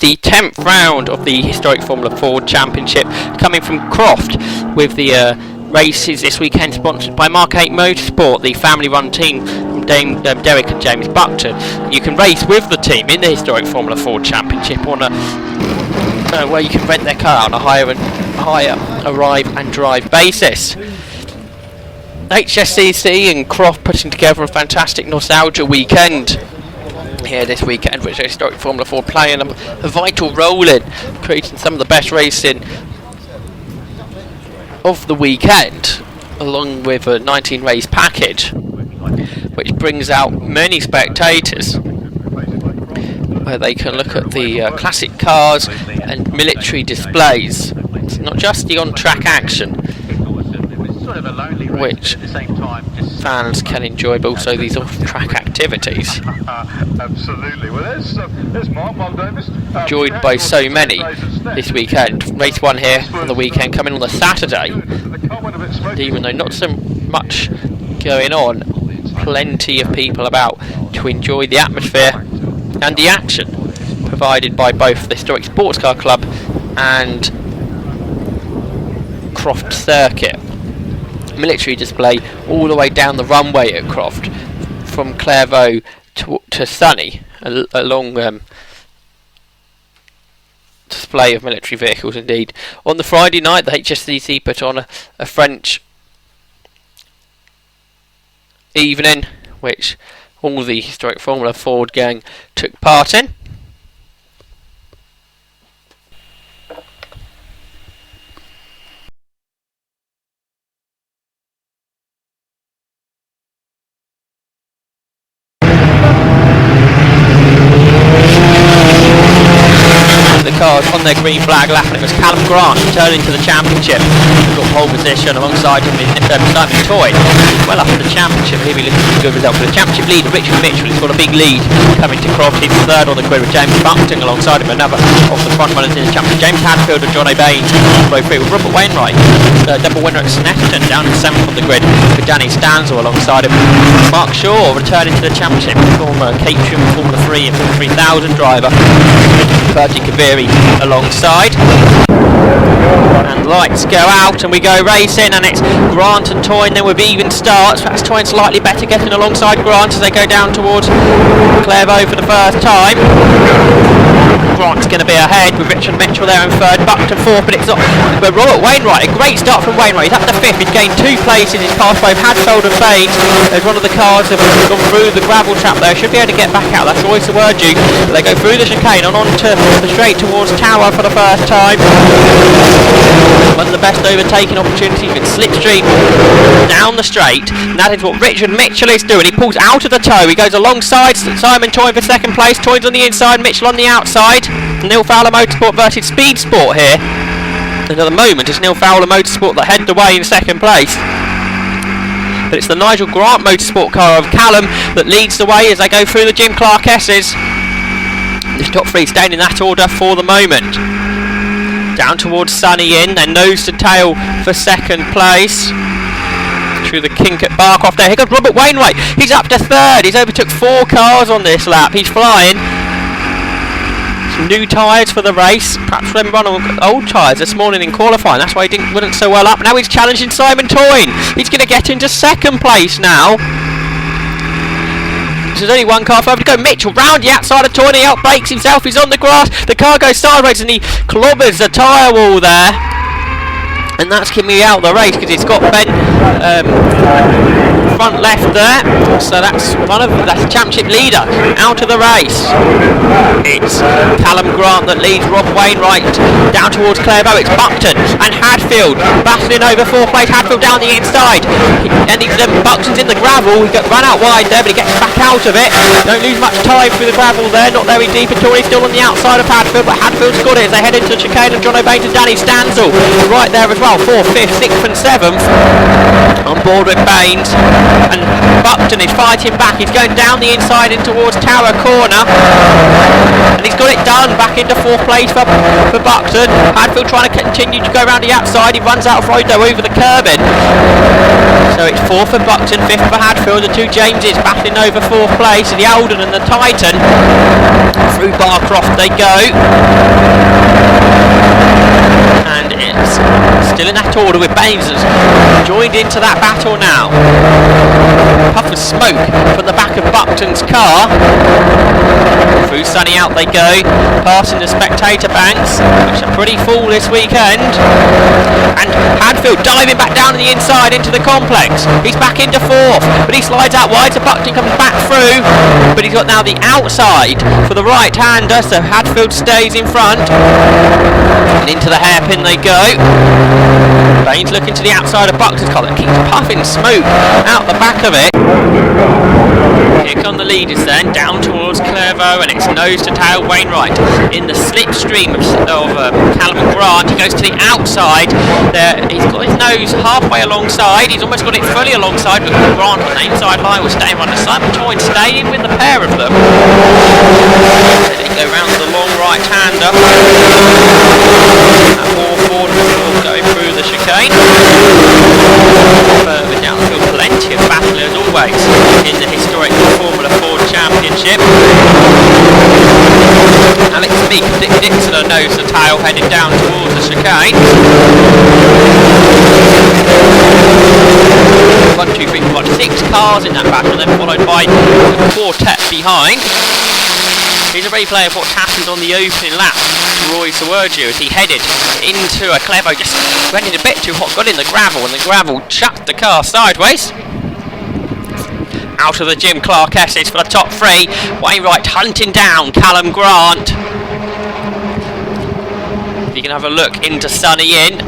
the 10th round of the historic Formula Ford Championship, coming from Croft, with the races this weekend sponsored by Mark 8 Motorsport, the family-run team from Derek and James Buckton. You can race with the team in the historic Formula Ford Championship on a where you can rent their car on a hire, arrive and drive basis. HSCC and Croft putting together a fantastic nostalgia weekend here this weekend, which historic Formula Ford playing a vital role in creating some of the best racing of the weekend, along with a 19 race package which brings out many spectators, where they can look at the classic cars and military displays. It's not just the on-track action which fans can enjoy, but also these off-track activities. Absolutely. Well, there's Mark Davis. Enjoyed by so many this weekend. Race 1 here on the weekend, coming on the Saturday. And even though not so much going on, plenty of people about to enjoy the atmosphere and the action provided by both the Historic Sports Car Club and Croft Circuit. Military display all the way down the runway at Croft, from Clairvaux to Sunny, a long display of military vehicles indeed. On the Friday night, the HSCC put on a French evening, which all the historic Formula Ford gang took part in. The cars on their green flag lap, and it was Callum Grant returning to the championship. He got pole position alongside him in Simon Toy. Well up in the championship, here we look at a good result for the championship leader. Richard Mitchell has got a big lead coming to Croft. He's third on the grid with James Buckton alongside him, another of the front runners in the championship. James Hadfield and John O'Bain row free with Robert Wainwright, double winner at Snetterton, down in 7th on the grid with Danny Stanzel alongside him. Mark Shaw returning to the championship, former Caterham Formula 3 and 3000 driver. Fergie Kaviri alongside, and lights go out and we go racing, and it's Grant and Toyne then with even starts. Perhaps Toyne slightly better getting alongside Grant as they go down towards Clairvaux for the first time. Grant's going to be ahead with Richard Mitchell there in third, Buckton fourth, but it's not. But Robert Wainwright, a great start from Wainwright. He's up to fifth. He's gained 2 places. He's passed both Hadfield and Baines. There's one of the cars that have gone through the gravel trap there. Should be able to get back out. That's always the word you. They go through the chicane and on to the straight towards Tower for the first time. One of the best overtaking opportunities in slipstream down the straight, and that is what Richard Mitchell is doing. He pulls out of the toe. He goes alongside Simon Toyne for second place. Toyne's on the inside, Mitchell on the outside. Neil Fowler Motorsport versus Speed Sport here. And at the moment it's Neil Fowler Motorsport that head the way in second place. But it's the Nigel Grant Motorsport car of Callum that leads the way as they go through the Jim Clark S's. This top 3 staying in that order for the moment. Down towards Sunny in, then nose to tail for second place. Through the kink at Barcroft there. Here goes Robert Wainwright. He's up to third. He's overtook 4 cars on this lap. He's flying. Some new tyres for the race. Perhaps them run on old tyres this morning in qualifying. That's why he wasn't so well up. Now he's challenging Simon Toyne. He's going to get into second place now. There's only one car further to go. Mitchell round the outside of Toyne. He outbrakes himself. He's on the grass. The car goes sideways and he clobbers the tyre wall there. And that's keeping me out of the race because it's got Ben front left there. So that's that's the championship leader out of the race. It's Callum Grant that leads Rob Wainwright down towards Clairvaux. It's Buckton and Hadfield battling over 4th place. Hadfield down the inside. And Buckton's in the gravel. He got run out wide there, but he gets back out of it. Don't lose much time through the gravel there. Not very deep at all. He's still on the outside of Hadfield, but Hadfield's got it as they head into the chicane of John O'Bain and Danny Stanzel right there as well. well, 4th, 5th, 6th and 7th on board with Baines, and Buckton is fighting back. He's going down the inside in towards Tower Corner, and he's got it done. Back into 4th place for Buckton. Hadfield trying to continue to go around the outside. He runs out of road though over the curbing. So it's 4th for Buckton, 5th for Hadfield. The two Jameses battling over 4th place. The Alden and the Titan. Through Croft they go. And it's still in that order with Baines joined into that battle now. Puff of smoke from the back of Buckton's car. Through Sunny Out they go, passing the spectator banks, which are pretty full this weekend. And Hadfield diving back down the inside into the complex. He's back into 4th, but he slides out wide, so Buckton comes back through. But he's got now the outside for the right-hander, so Hadfield stays in front. And into the hairpin they go. Baines looking to the outside of Buckton's car that keeps puffing smoke out the back of it. Here come the leaders then, down towards Clairvaux, and it's nose to tail Wainwright. In the slipstream of Callum Grant, he goes to the outside. There, he's got his nose halfway alongside, he's almost got it fully alongside, but Grant on the inside line will stay on the Simon Toyne staying with the pair of them. They go round to the long right-hander. Forward will go through the chicane. Further downfield, plenty of battle as always in the historic Formula Ford Championship. Alex Meek, Dick Dixon nose to tail heading down towards the chicane. 1, 2, 3, 4, 6 cars in that battle, then followed by the quartet behind. Here's a replay of what's happened on the opening lap to Roy Sergio as he headed into a Clairvaux, just went in a bit too hot, got in the gravel, and the gravel chucked the car sideways. Out of the Jim Clark S's for the top 3. Wainwright hunting down Callum Grant. If you can have a look into Sunny In.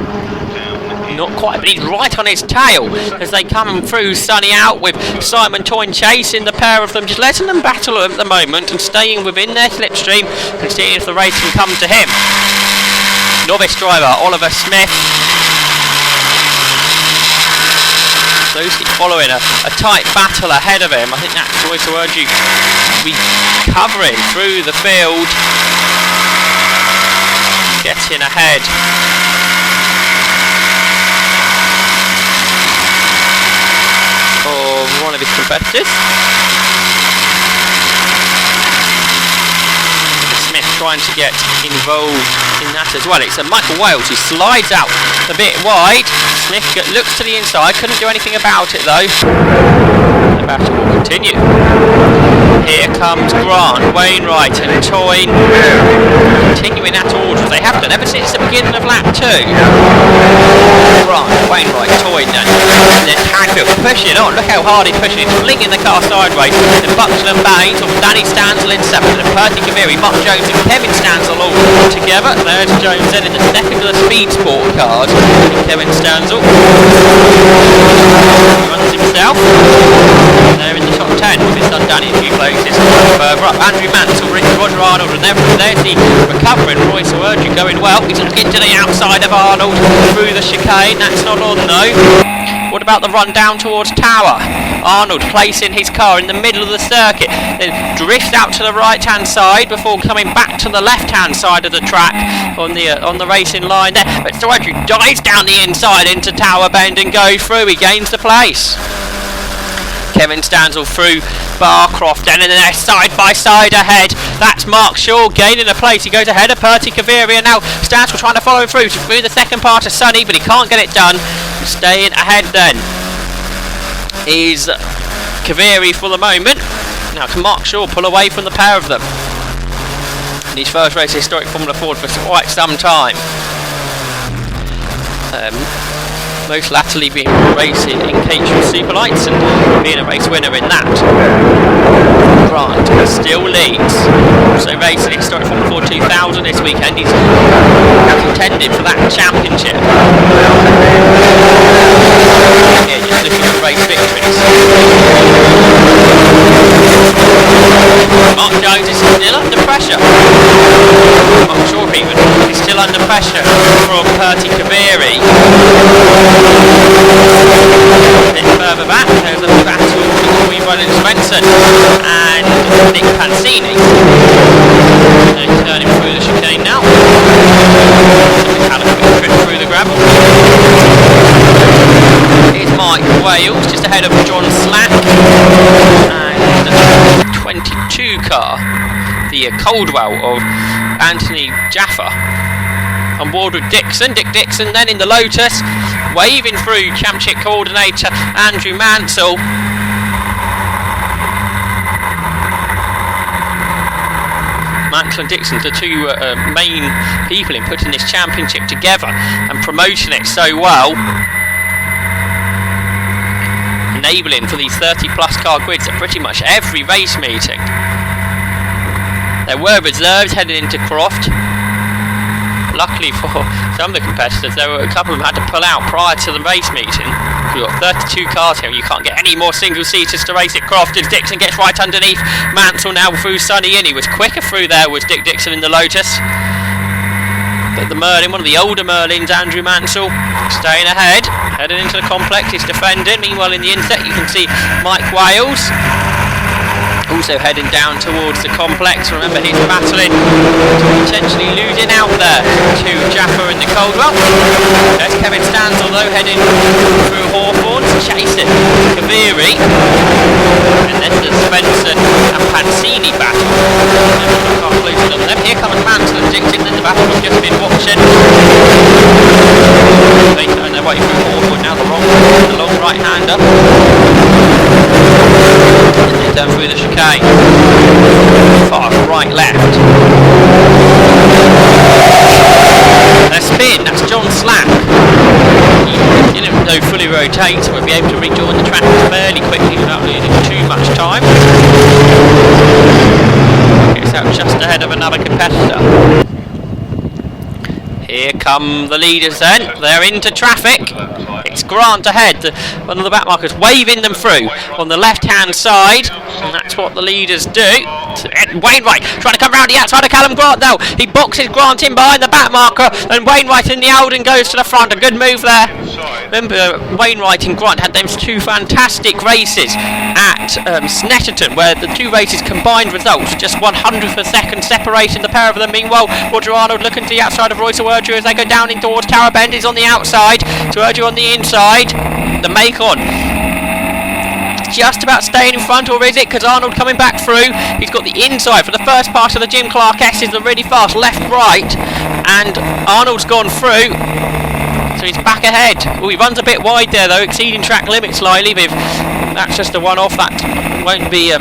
Not quite, but he's right on his tail as they come through Sunny Out with Simon Toyne chasing the pair of them, just letting them battle at the moment and staying within their slipstream and seeing if the race can come to him. Novice driver Oliver Smith closely following a tight battle ahead of him. I think that's Roy Sergio recovering through the field, getting ahead. One of his competitors. Smith trying to get involved in that as well. It's Michael Wales who slides out a bit wide. Smith looks to the inside, couldn't do anything about it though. The battle will continue. Here comes Grant, Wainwright and Toyne continuing that order as they have done ever since the beginning of lap 2. Grant, Wainwright, Toyne and then Hadfield pushing on. Look how hard he's pushing. He's flinging the car sideways. And Buxton and Baines, or Danny Stansel in 7th, and Percy Kaviri, Mark Jones and Kevin Stansel all together. There's Jones then in the second of the Speed Sport cars. Kevin Stansel runs himself. They're in the top 10 with his son Danny a few places further up. Andrew Mansell, Roger Arnold, and there's the recovering Roy Sergio going well. He's looking to the outside of Arnold through the chicane. That's not on though. What about the run down towards Tower? Arnold placing his car in the middle of the circuit, then drifts out to the right hand side before coming back to the left hand side of the track on the racing line there. But Sergio dives down the inside into Tower Bend and goes through. He gains the place. Kevin Stansel through Croft, and then they're side by side ahead. That's Mark Shaw gaining a place. He goes ahead of Percy Kaviri, and now Stansel trying to follow him through the second part of Sunny, but he can't get it done. Staying ahead then is Kaviri for the moment. Now can Mark Shaw pull away from the pair of them in his first race historic Formula Ford for quite some time. Most latterly being racing in Caterham Superlights and being a race winner in that. Grant still leads. Also racing historic Formula Ford 2000 this weekend. He's contending for that championship. Yeah, just looking at race victories. Mark Jones is still under pressure. I'm sure even he's still under pressure. from Perty Kaviri. A bit further back, there's a battle between Roland Svensson and Nick Pansini. They're turning through the chicane now. Had a quick trip through the gravel. Here's Mike Wales just ahead of John Slack and 22 car, the Coldwell of Anthony Jaffa. On board with Dixon, Dick Dixon then in the Lotus, waving through Championship coordinator Andrew Mansell. Mansell and Dixon, the two main people in putting this championship together and promoting it so well, enabling for these 30 plus car grids at pretty much every race meeting. There were reserves heading into Croft. Luckily for some of the competitors, there were a couple of them had to pull out prior to the race meeting. You've got 32 cars here, you can't get any more single-seaters to race at Croft, as Dixon gets right underneath Mansell now through Sonny in. He was quicker through there, was Dick Dixon in the Lotus. But the Merlin, one of the older Merlins, Andrew Mansell, staying ahead, heading into the complex, he's defending. Meanwhile in the inset you can see Mike Wales also heading down towards the complex. Remember, he's battling to potentially losing out there to Jaffa in the Coldwell. There's Kevin Stansel though heading through Hawthorns, chasing Kaviri. And then the Svensson and Pansini battle. Can't lose it on them. Here comes Mansell and Dixon in the battle we've just been watching. They turn their way through Hawthorn now, the long right-hander. And they turn through the chicane. Far right left. A spin, that's John Slack. He didn't though fully rotate, so we'll be able to rejoin the track fairly quickly without losing too much time. Gets out just ahead of another competitor. Here come the leaders then, they're into traffic. It's Grant ahead, one of the backmarkers waving them through on the left hand side, and that's what the leaders do. Wainwright trying to come round the outside of Callum Grant though. He boxes Grant in behind the backmarker, and Wainwright in the Alden goes to the front. A good move there. Remember, Wainwright and Grant had those two fantastic races at Snetterton, where the two races combined results just 100th of a second separating the pair of them. Meanwhile, Roger Arnold looking to the outside of Royce Urdu as they go down in towards Tower Bend. Is on the outside, to Urdu on the inside. The Macon just about staying in front, or is it? Because Arnold coming back through. He's got the inside for the first part of the Jim Clark S's, the really fast left-right, and Arnold's gone through. So he's back ahead. Oh, he runs a bit wide there though, exceeding track limits slightly. That's just a one-off, that won't be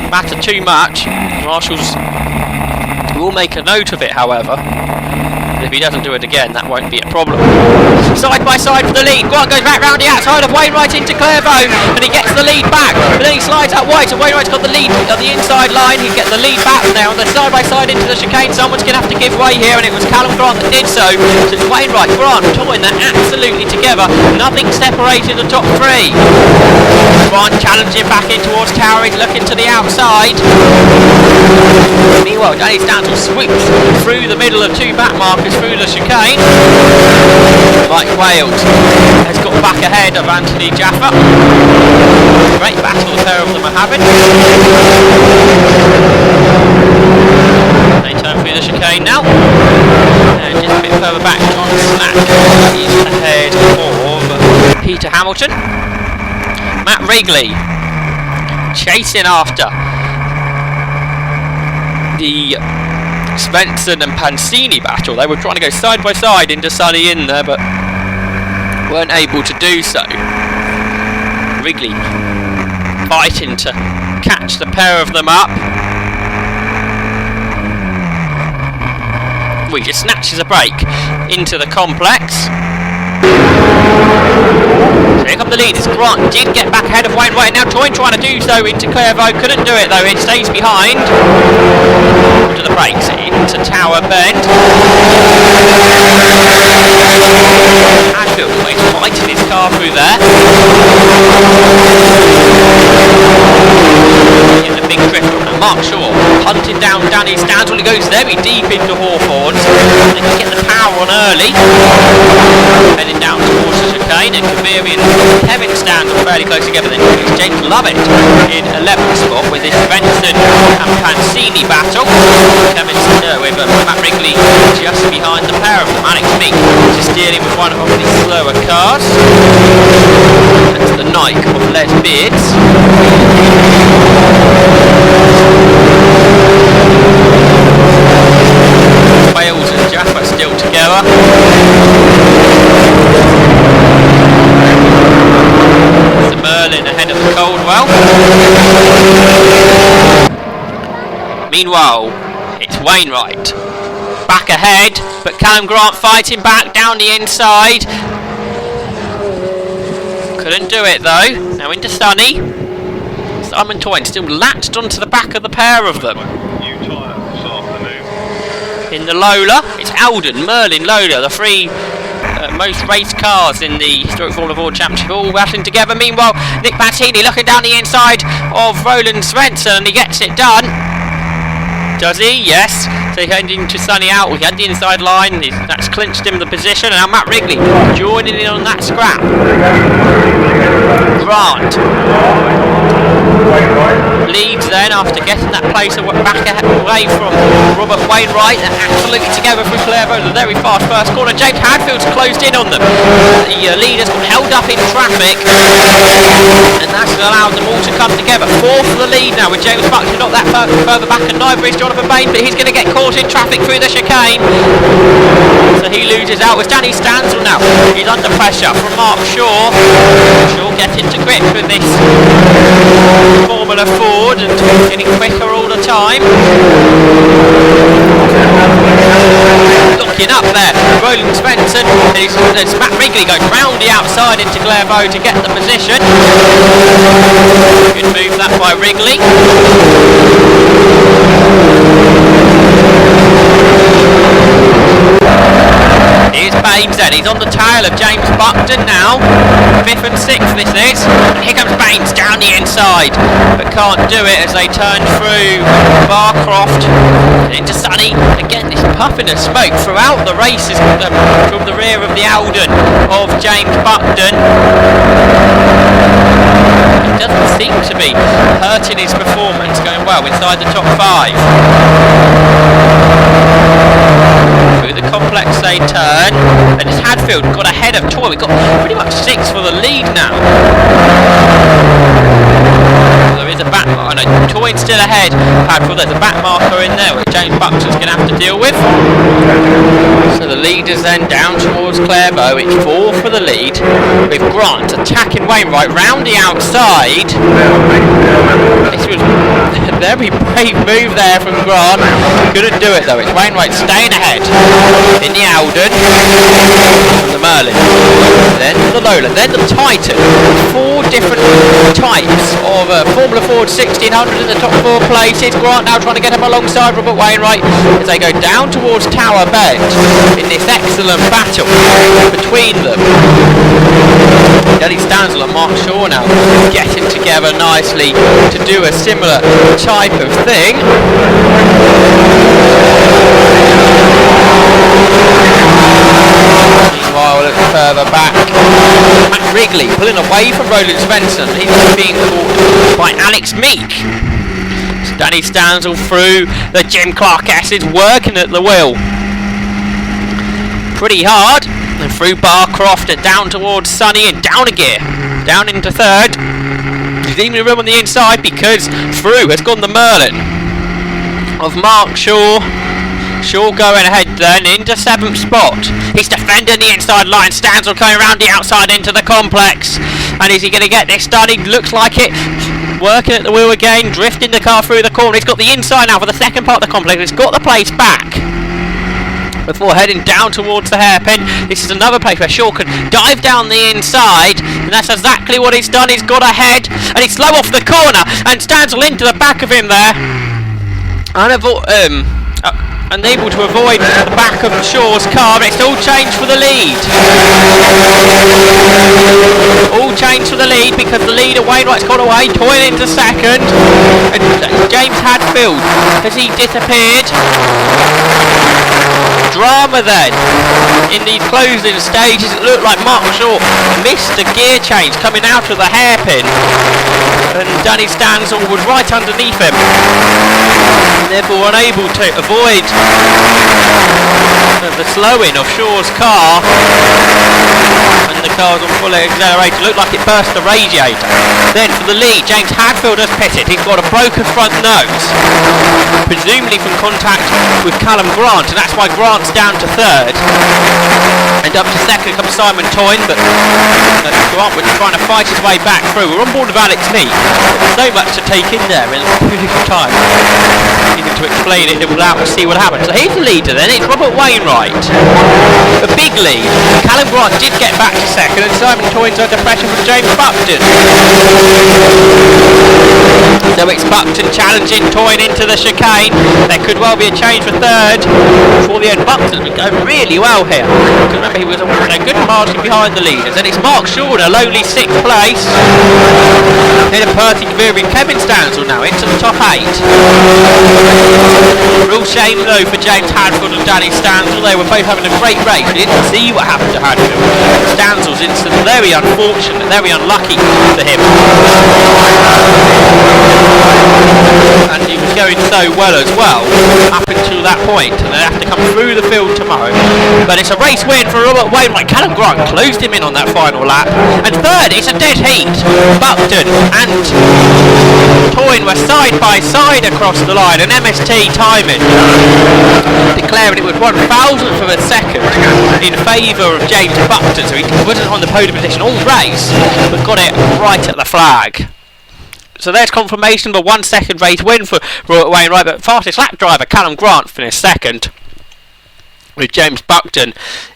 matter too much. Marshall's will make a note of it, however. If he doesn't do it again, that won't be a problem. Side by side for the lead. Grant goes back round the outside of Wainwright into Clairvaux, and he gets the lead back. But then he slides out wide, so Wainwright's got the lead on the inside line. He gets the lead back there on the side by side into the chicane. Someone's going to have to give way here, and it was Callum Grant that did so. So it's Wainwright, Grant, toying that absolutely together. Nothing separated the top three. Grant challenging back in towards Tower. He's looking to the outside. Meanwhile, Danny Stansel swoops through the middle of two back markers through the chicane. Mike Wales has got back ahead of Anthony Jaffa. Great battle the pair of them are having. They turn through the chicane now. And just a bit further back, John Slack is ahead of Peter Hamilton. Matt Wrigley chasing after the Svensson and Pansini battle. They were trying to go side by side into Sonny in there, but weren't able to do so. Wrigley fighting to catch the pair of them up. He just snatches a break into the complex. So here come the leaders. Grant did get back ahead of Wainwright. Now Toyn trying to do so into Clairvaux. Couldn't do it though. It stays behind. To the brakes into Tower Bend. Ashfield always fighting his car through there. In the big drift. Mark Shaw hunting down Danny Stansel. He goes very deep into Hawthorns. They can get the power on early. Sunny. Heading down towards the chicane, and Kaviri and Kevin Stanley fairly close together. Then it's James Lovett in 11th spot with this Benson and Pancini battle. Kevin with Matt Wrigley just behind the pair of them. Alex Meek just dealing with one of the slower cars. That's the Nike of Les Beards. Wales and Jaffa still together. The Merlin ahead of the Coldwell. Meanwhile, it's Wainwright. Back ahead, but Callum Grant fighting back down the inside. Couldn't do it though. Now into Sunny. Simon Toyne still latched onto the back of the pair of them. In the Lola, it's Alden, Merlin, Lola, the three most raced cars in the Historic Formula Ford Championship, all battling together. Meanwhile, Nick Battini looking down the inside of Roland Svensson, and he gets it done. Does he? Yes. So heading to Sunny out. He had the inside line. That's clinched him the position. And now Matt Wrigley joining in on that scrap. Grant leads then after getting that place back away from Robert Wainwright. They're absolutely together through Clairvaux. The very fast first corner. James Hadfield's closed in on them. The leaders got held up in traffic, and that's allowed them all to come together. Fourth for the lead now with James Buckley not that further back, and neither is Jonathan Bain, but he's going to get caught in traffic through the chicane. So he loses out. With Danny Stansel now. He's under pressure from Mark Shaw. Shaw getting to grips with this Formula Ford and getting quicker all the time. Looking up there, Roland Svensson. There's Matt Wrigley going round the outside into Clairvaux to get the position. Good move that by Wrigley. Here's Baines then, he's on the tail of James Buckton now. 5th and 6th this is. And here comes Baines down the inside, but can't do it as they turn through Croft into Sunny. Again, this puffing of smoke throughout the races from the rear of the Alden of James Buckton. It doesn't seem to be hurting his performance, going well inside the top 5. Through the complex they turn, and it's Hadfield got ahead of Toy. We've got pretty much 6 for the lead now. There is a back marker. No, Toy's still ahead. Hadfield, there's a back marker in there which James Buckton's going to have to deal with. So the leaders then down towards Clairvaux. It's 4 for the lead, with Grant attacking Wainwright round the outside. This was a very brave move there from Grant. Couldn't do it though. It's Wainwright staying ahead in the Alden, the Merlin, then the Lola, then the Titan. 4 different types of Formula Ford 1600 in the top 4 places. Grant now trying to get him alongside Robert Wainwright as they go down towards Tower Bend in this excellent battle between them. Danny Stansel and Mark Shaw now getting together nicely to do a similar type of thing. Meanwhile, a little further back, Matt Wrigley pulling away from Roland Svensson. He's being caught by Alex Meek. So Danny Stansel through the Jim Clark S's working at the wheel pretty hard, and through Croft and down towards Sunny and down a gear, down into 3rd. There's even room on the inside because through has gone the Merlin of Mark Shaw. Shaw going ahead then into 7th spot. He's defending the inside line. Stansel coming around the outside into the complex. And is he going to get this done? He looks like it. Working at the wheel again, drifting the car through the corner. He's got the inside now for the second part of the complex. He's got the place back before heading down towards the hairpin. This is another place where Shaw can dive down the inside, and that's exactly what he's done. He's got ahead, and he's slow off the corner, and Stansel into the back of him there. Unable to avoid the back of Shaw's car, but it's all changed for the lead. All small change for the lead because the leader Wainwright's got away, toiling into second. And James Hadfield, has he disappeared? Drama then in the closing stages. It looked like Mark Shaw missed a gear change coming out of the hairpin, and Danny Stansel was right underneath him, therefore unable to avoid the slowing of Shaw's car, and the car was on full accelerator. Looked like it burst the radiator. Then for the lead, James Hadfield has pitted. He's got a broken front nose, presumably from contact with Callum Grant, and that's why Grant's down to third. And up to second comes Simon Toyne, but Grant was trying to fight his way back through. We're on board with Alex Mead. So much to take in there in a period of time. Even to explain it all out and see what happens. So here's the leader then, it's Robert Wainwright. A big lead. Callum Grant did get back to second, and Simon Toyne's under pressure from James Buckton. So it's Buckton challenging Toyne into the chicane. There could well be a change for third before the end. Buckton would go really well here, because remember he was a good margin behind the leaders. And it's Mark Shaw in a lowly 6th place. Then a Percy Kaviri and Kevin Stansel now into the top 8. Real shame though for James Hadfield and Danny Stansel. They were both having a great race. We didn't see what happened to Hadfield. Stansel's incident very unfortunate, very unlucky for him. And he was going so well as well up until that point, and they have to come through the field tomorrow. But it's a race win for Robert Wainwright. Callum Grant closed him in on that final lap. And third, it's a dead heat. Buckton and Toyne were side by side across the line, and MST timing declaring it was 1,000th of a second in favour of James Buckton, so he wasn't on the podium position all race, but got it right at the flag. So there's confirmation of a 1 second race win for Robert Wainwright, but fastest lap driver Callum Grant finished second, with James Buckton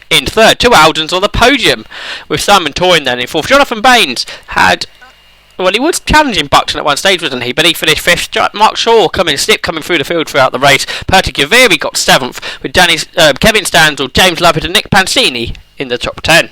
in third. 2 Aldens on the podium, with Simon Toyne then in fourth. Jonathan Baines had, well, he was challenging Buckton at one stage, wasn't he? But he finished fifth. Mark Shaw coming through the field throughout the race. Percy Kaviri got 7th, with Kevin Stansel, James Lovett and Nick Pancini in the top 10.